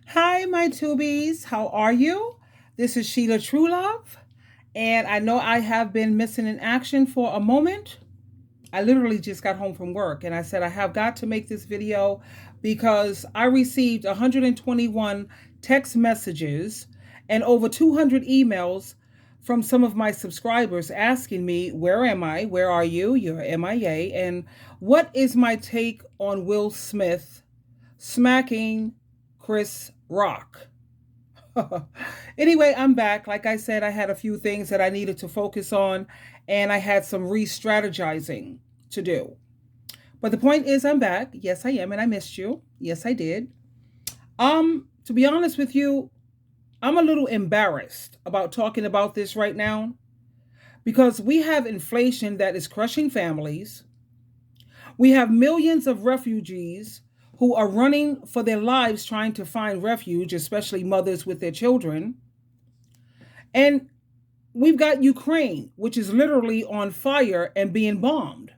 Hi, my tubies. How are you? This is Sheila Truelove, and I know I have been missing in action for a moment. I literally just got home from work, and I said I have got to make this video because I received 121 text messages and over 200 emails from some of my subscribers asking me, "Where am I? Where are you? You're MIA." And what is my take on Will Smith smacking Chris Rock? Anyway, I'm back. Like I said, I had a few things that I needed to focus on, and I had some re strategizing to do. But the point is, I'm back. Yes, I am, and I missed you. Yes, I did. To be honest with you, I'm a little embarrassed about talking about this right now because we have inflation that is crushing families. We have millions of refugees who are running for their lives trying to find refuge, especially mothers with their children. And we've got Ukraine, which is literally on fire and being bombed.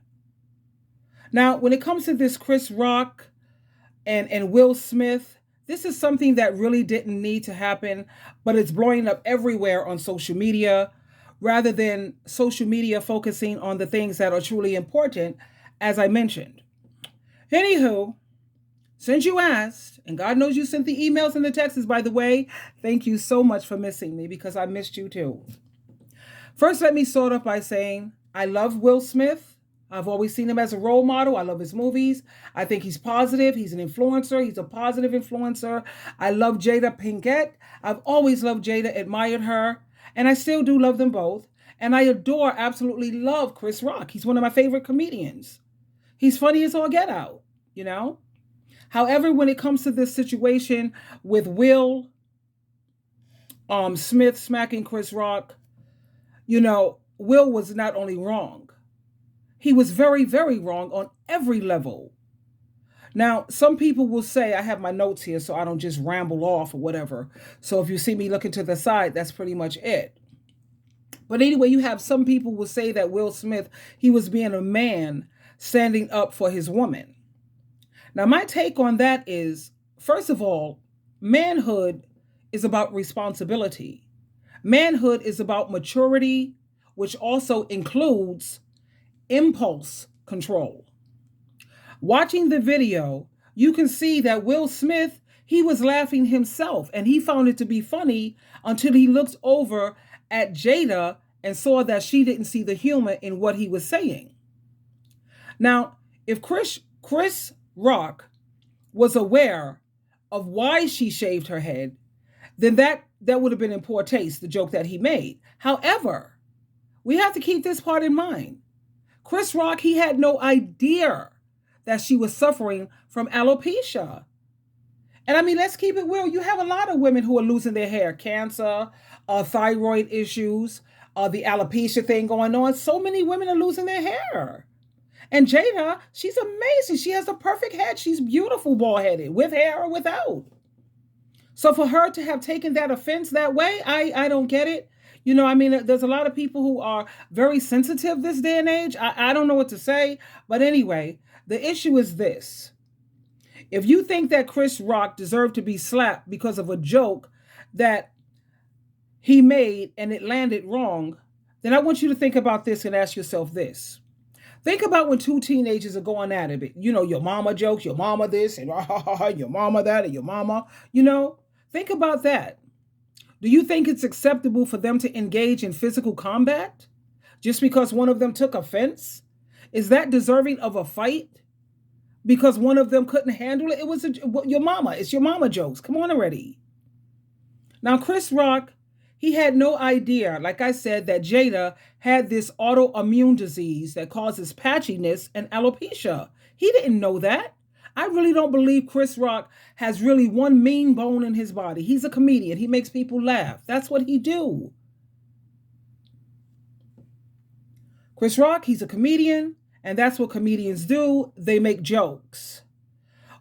Now, when it comes to this Chris Rock and Will Smith, this is something that really didn't need to happen, but it's blowing up everywhere on social media rather than social media focusing on the things that are truly important, as I mentioned. Anywho, since you asked, and God knows you sent the emails and the texts, by the way, thank you so much for missing me because I missed you too. First, let me start off by saying I love Will Smith. I've always seen him as a role model. I love his movies. I think he's positive. He's an influencer. He's a positive influencer. I love Jada Pinkett. I've always loved Jada, admired her, and I still do love them both. And I adore, absolutely love Chris Rock. He's one of my favorite comedians. He's funny as all get out, you know? However, when it comes to this situation with Will Smith smacking Chris Rock, Will was not only wrong, he was very, very wrong on every level. Now, some people will say, I have my notes here so I don't just ramble off or whatever. So if you see me looking to the side, that's pretty much it. But anyway, you have some people will say that Will Smith, he was being a man standing up for his woman. Now, my take on that is, first of all, manhood is about responsibility. Manhood is about maturity, which also includes impulse control. Watching the video, you can see that Will Smith, he was laughing himself and he found it to be funny until he looked over at Jada and saw that she didn't see the humor in what he was saying. Now, if Chris Rock was aware of why she shaved her head, then that would have been in poor taste, the joke that he made. However, we have to keep this part in mind. Chris Rock, he had no idea that she was suffering from alopecia. And I mean, let's keep it real. You have a lot of women who are losing their hair, cancer, thyroid issues, the alopecia thing going on. So many women are losing their hair. And Jada, she's amazing. She has a perfect head. She's beautiful, bald headed, with hair or without. So for her to have taken that offense that way, I don't get it. I mean, there's a lot of people who are very sensitive this day and age. I don't know what to say. But anyway, the issue is this. If you think that Chris Rock deserved to be slapped because of a joke that he made and it landed wrong, then I want you to think about this and ask yourself this. Think about when two teenagers are going at it. Your mama jokes, your mama this, and your mama that, and your mama, think about that. Do you think it's acceptable for them to engage in physical combat just because one of them took offense? Is that deserving of a fight because one of them couldn't handle it? It was your mama. It's your mama jokes. Come on already. Now, Chris Rock, he had no idea, like I said, that Jada had this autoimmune disease that causes patchiness and alopecia. He didn't know that. I really don't believe Chris Rock has really one mean bone in his body. He's a comedian. He makes people laugh. That's what he do. Chris Rock, he's a comedian, and that's what comedians do. They make jokes.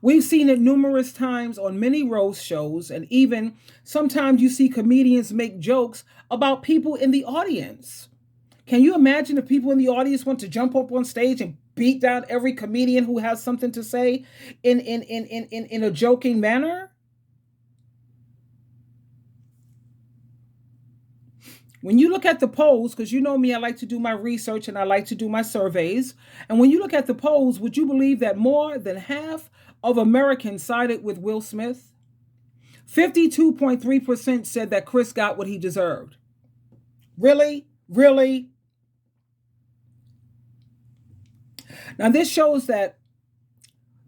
We've seen it numerous times on many roast shows, and even sometimes you see comedians make jokes about people in the audience. Can you imagine if people in the audience want to jump up on stage and beat down every comedian who has something to say in a joking manner? When you look at the polls, because you know me, I like to do my research and I like to do my surveys. And when you look at the polls, would you believe that more than half of Americans sided with Will Smith? 52.3% said that Chris got what he deserved. Really? Really? Now, this shows that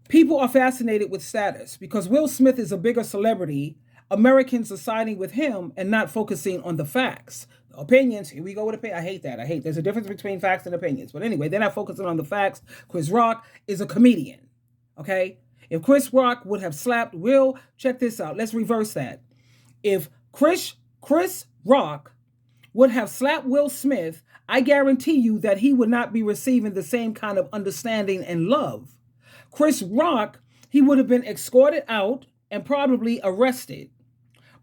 people are fascinated with status because Will Smith is a bigger celebrity. Americans are siding with him and not focusing on the facts. Opinions, here we go with opinions. I hate that. There's a difference between facts and opinions. But anyway, they're not focusing on the facts. Chris Rock is a comedian. Okay? If Chris Rock would have slapped Will, check this out. Let's reverse that. If Chris Rock would have slapped Will Smith, I guarantee you that he would not be receiving the same kind of understanding and love. Chris Rock, he would have been escorted out and probably arrested.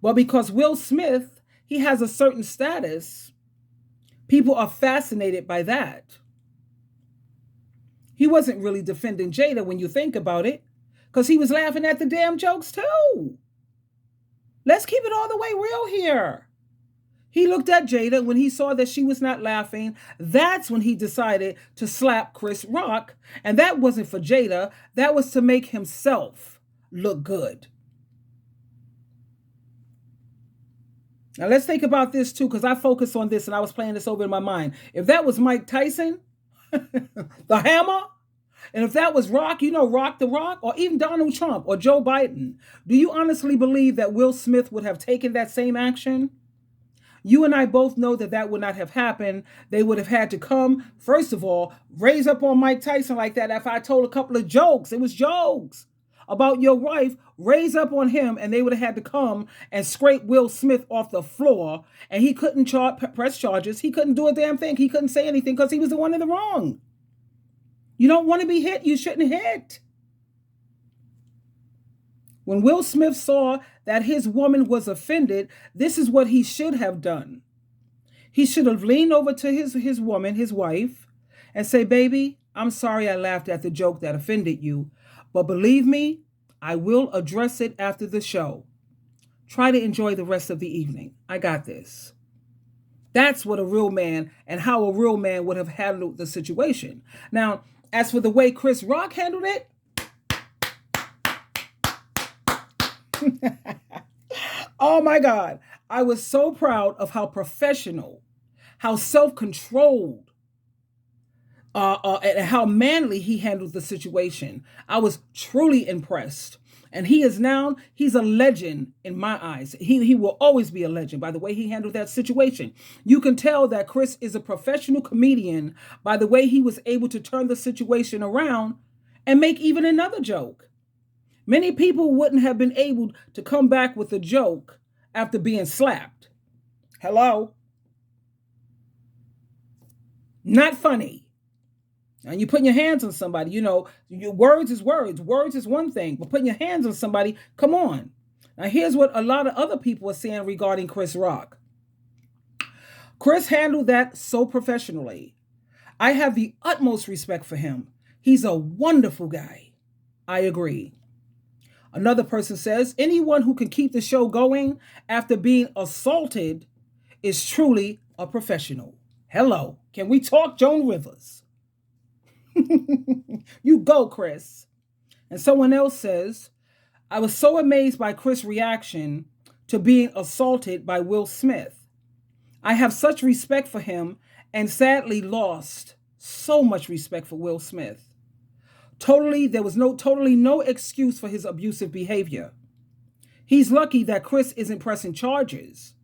But because Will Smith, he has a certain status, people are fascinated by that. He wasn't really defending Jada when you think about it, because he was laughing at the damn jokes too. Let's keep it all the way real here. He looked at Jada when he saw that she was not laughing. That's when he decided to slap Chris Rock. And that wasn't for Jada. That was to make himself look good. Now let's think about this too, because I focused on this and I was playing this over in my mind. If that was Mike Tyson, the Hammer, and if that was Rock, you know, Rock the Rock, or even Donald Trump or Joe Biden, do you honestly believe that Will Smith would have taken that same action? You and I both know that that would not have happened. They would have had to come, first of all, raise up on Mike Tyson like that. If I told a couple of jokes, it was jokes about your wife, raise up on him, and they would have had to come and scrape Will Smith off the floor, and he couldn't press charges. He couldn't do a damn thing. He couldn't say anything because he was the one in the wrong. You don't want to be hit. You shouldn't hit. When Will Smith saw that his woman was offended, this is what he should have done. He should have leaned over to his woman, his wife, and say, baby, I'm sorry I laughed at the joke that offended you, but believe me, I will address it after the show. Try to enjoy the rest of the evening. I got this. That's what a real man and how a real man would have handled the situation. Now, as for the way Chris Rock handled it, oh my God, I was so proud of how professional, how self-controlled, and how manly he handled the situation. I was truly impressed. And he's a legend in my eyes. He will always be a legend by the way he handled that situation. You can tell that Chris is a professional comedian by the way he was able to turn the situation around and make even another joke. Many people wouldn't have been able to come back with a joke after being slapped. Hello? Not funny. And you putting your hands on somebody, you know, your words is words. Words is one thing, but putting your hands on somebody, come on. Now, here's what a lot of other people are saying regarding Chris Rock. Chris handled that so professionally. I have the utmost respect for him. He's a wonderful guy. I agree. Another person says, anyone who can keep the show going after being assaulted is truly a professional. Hello. Can we talk Joan Rivers? You go, Chris. And someone else says, I was so amazed by Chris' reaction to being assaulted by Will Smith. I have such respect for him and sadly lost so much respect for Will Smith. There was totally no excuse for his abusive behavior. He's lucky that Chris isn't pressing charges.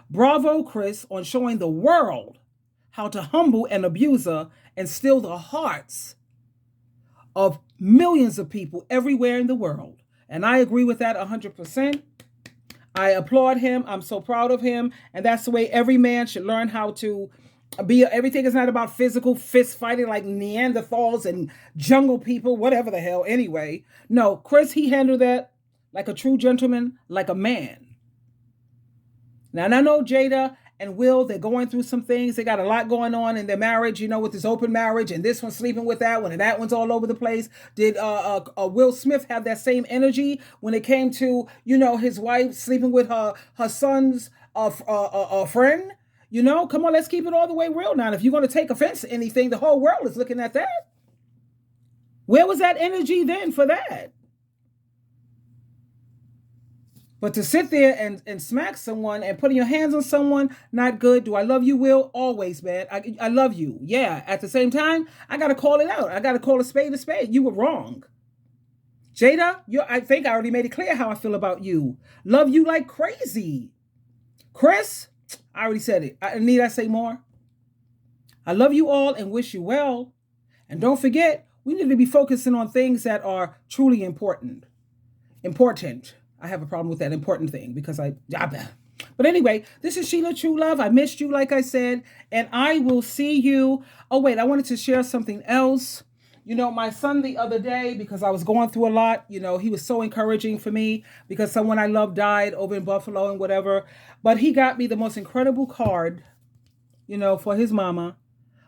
Bravo, Chris, on showing the world how to humble an abuser and steal the hearts of millions of people everywhere in the world. And I agree with that 100%. I applaud him. I'm so proud of him. And that's the way every man should learn how to be. Everything is not about physical fist fighting like Neanderthals and jungle people, whatever the hell. Anyway, no, Chris, he handled that like a true gentleman, like a man. Now, and I know Jada and Will, they're going through some things. They got a lot going on in their marriage, you know, with this open marriage and this one sleeping with that one and that one's all over the place. Did Will Smith have that same energy when it came to, you know, his wife sleeping with her son's friend? You know, come on, let's keep it all the way real now. If you're going to take offense to anything, the whole world is looking at that. Where was that energy then for that? But to sit there and smack someone and putting your hands on someone, not good. Do I love you, Will? Always, man. I love you. Yeah. At the same time, I got to call it out. I got to call a spade a spade. You were wrong. Jada, I think I already made it clear how I feel about you. Love you like crazy. Chris, I already said it. Need I say more? I love you all and wish you well. And don't forget, we need to be focusing on things that are truly important. Important. I have a problem with that important thing because but anyway, this is Sheila True Love. I missed you, like I said, and I will see you. Oh, wait, I wanted to share something else. You know, my son the other day, because I was going through a lot, you know, he was so encouraging for me because someone I love died over in Buffalo and whatever. But he got me the most incredible card, you know, for his mama.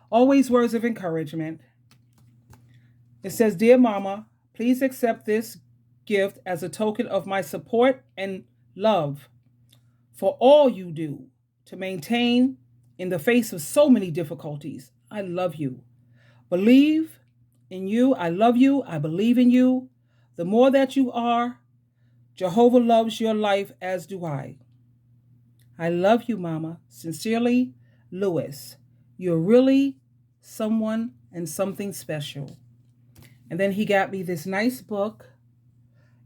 Always words of encouragement. It says, "Dear Mama, please accept this gift as a token of my support and love for all you do to maintain in the face of so many difficulties. I love you. Believe in you. I love you. I believe in you. The more that you are, Jehovah loves your life, as do I. I love you, Mama. Sincerely, Lewis. You're really someone and something special." And then he got me this nice book,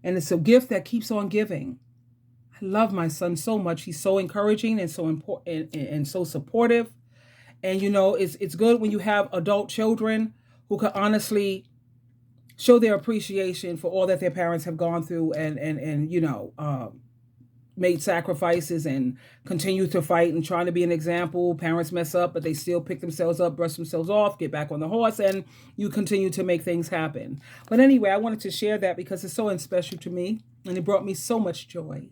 and it's a gift that keeps on giving. I love my son so much. He's so encouraging and so important and so supportive. And you know, it's good when you have adult children who can honestly show their appreciation for all that their parents have gone through and you know, made sacrifices and continue to fight and trying to be an example. Parents mess up, but they still pick themselves up, brush themselves off, get back on the horse, and you continue to make things happen. But anyway, I wanted to share that because it's so special to me, and it brought me so much joy.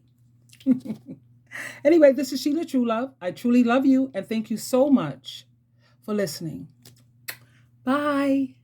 Anyway, this is Sheila True Love. I truly love you, and thank you so much for listening. Bye.